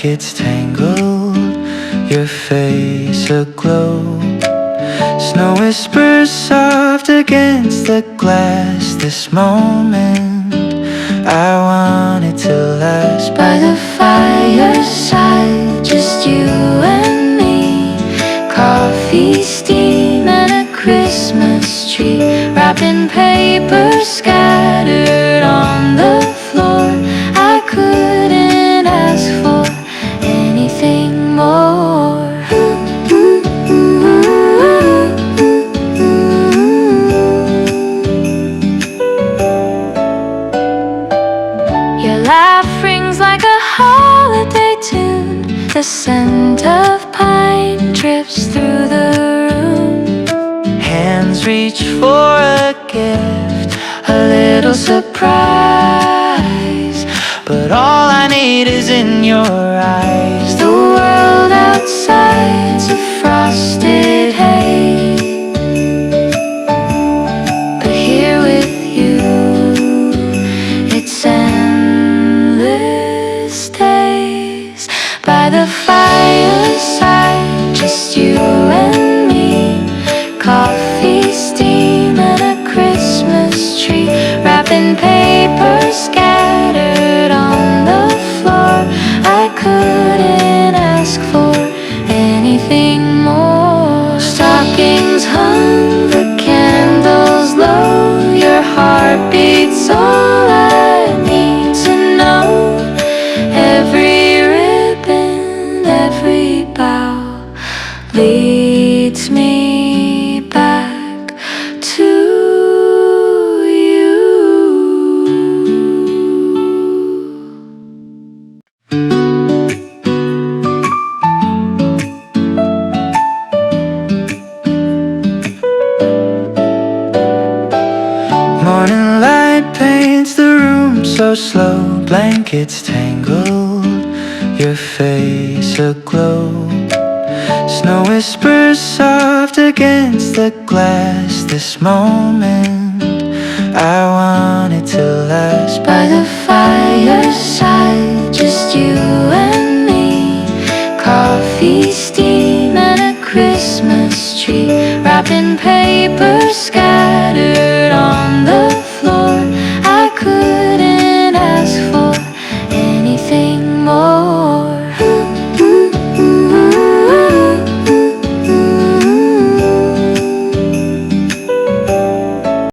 blankets tangled, your face aglow. Snow whispers soft against the glass. This moment I want it to last. By the fireside, just you and me. Coffee, steam, and a Christmas tree. Wrapped in paper, scattered on the floor. I couldn't ask for anything more. Your laugh rings like a holiday tune. The scent of pine drips through the room. Hands reach for a gift, a little surprise, but all I need is in your eyes. The world outside's a frosted haze, but here with you, it's endless days. By the fireside, just you and me. Coffee, steam, and a Christmas tree. Wrapped in paper, scattered on the floor. I couldn't ask for anything more. Stockings hung, the candles low. Your heartbeat's all I need to know. Every ribbon, every bough leads me back to you. Morning light paints the room so slow. Blankets tangled, your face aglow. Snow whispers soft against the glass. This moment I want it to last. By the fireside, just you and me. Coffee, steam, and a Christmas tree. Wrapped in paper, sky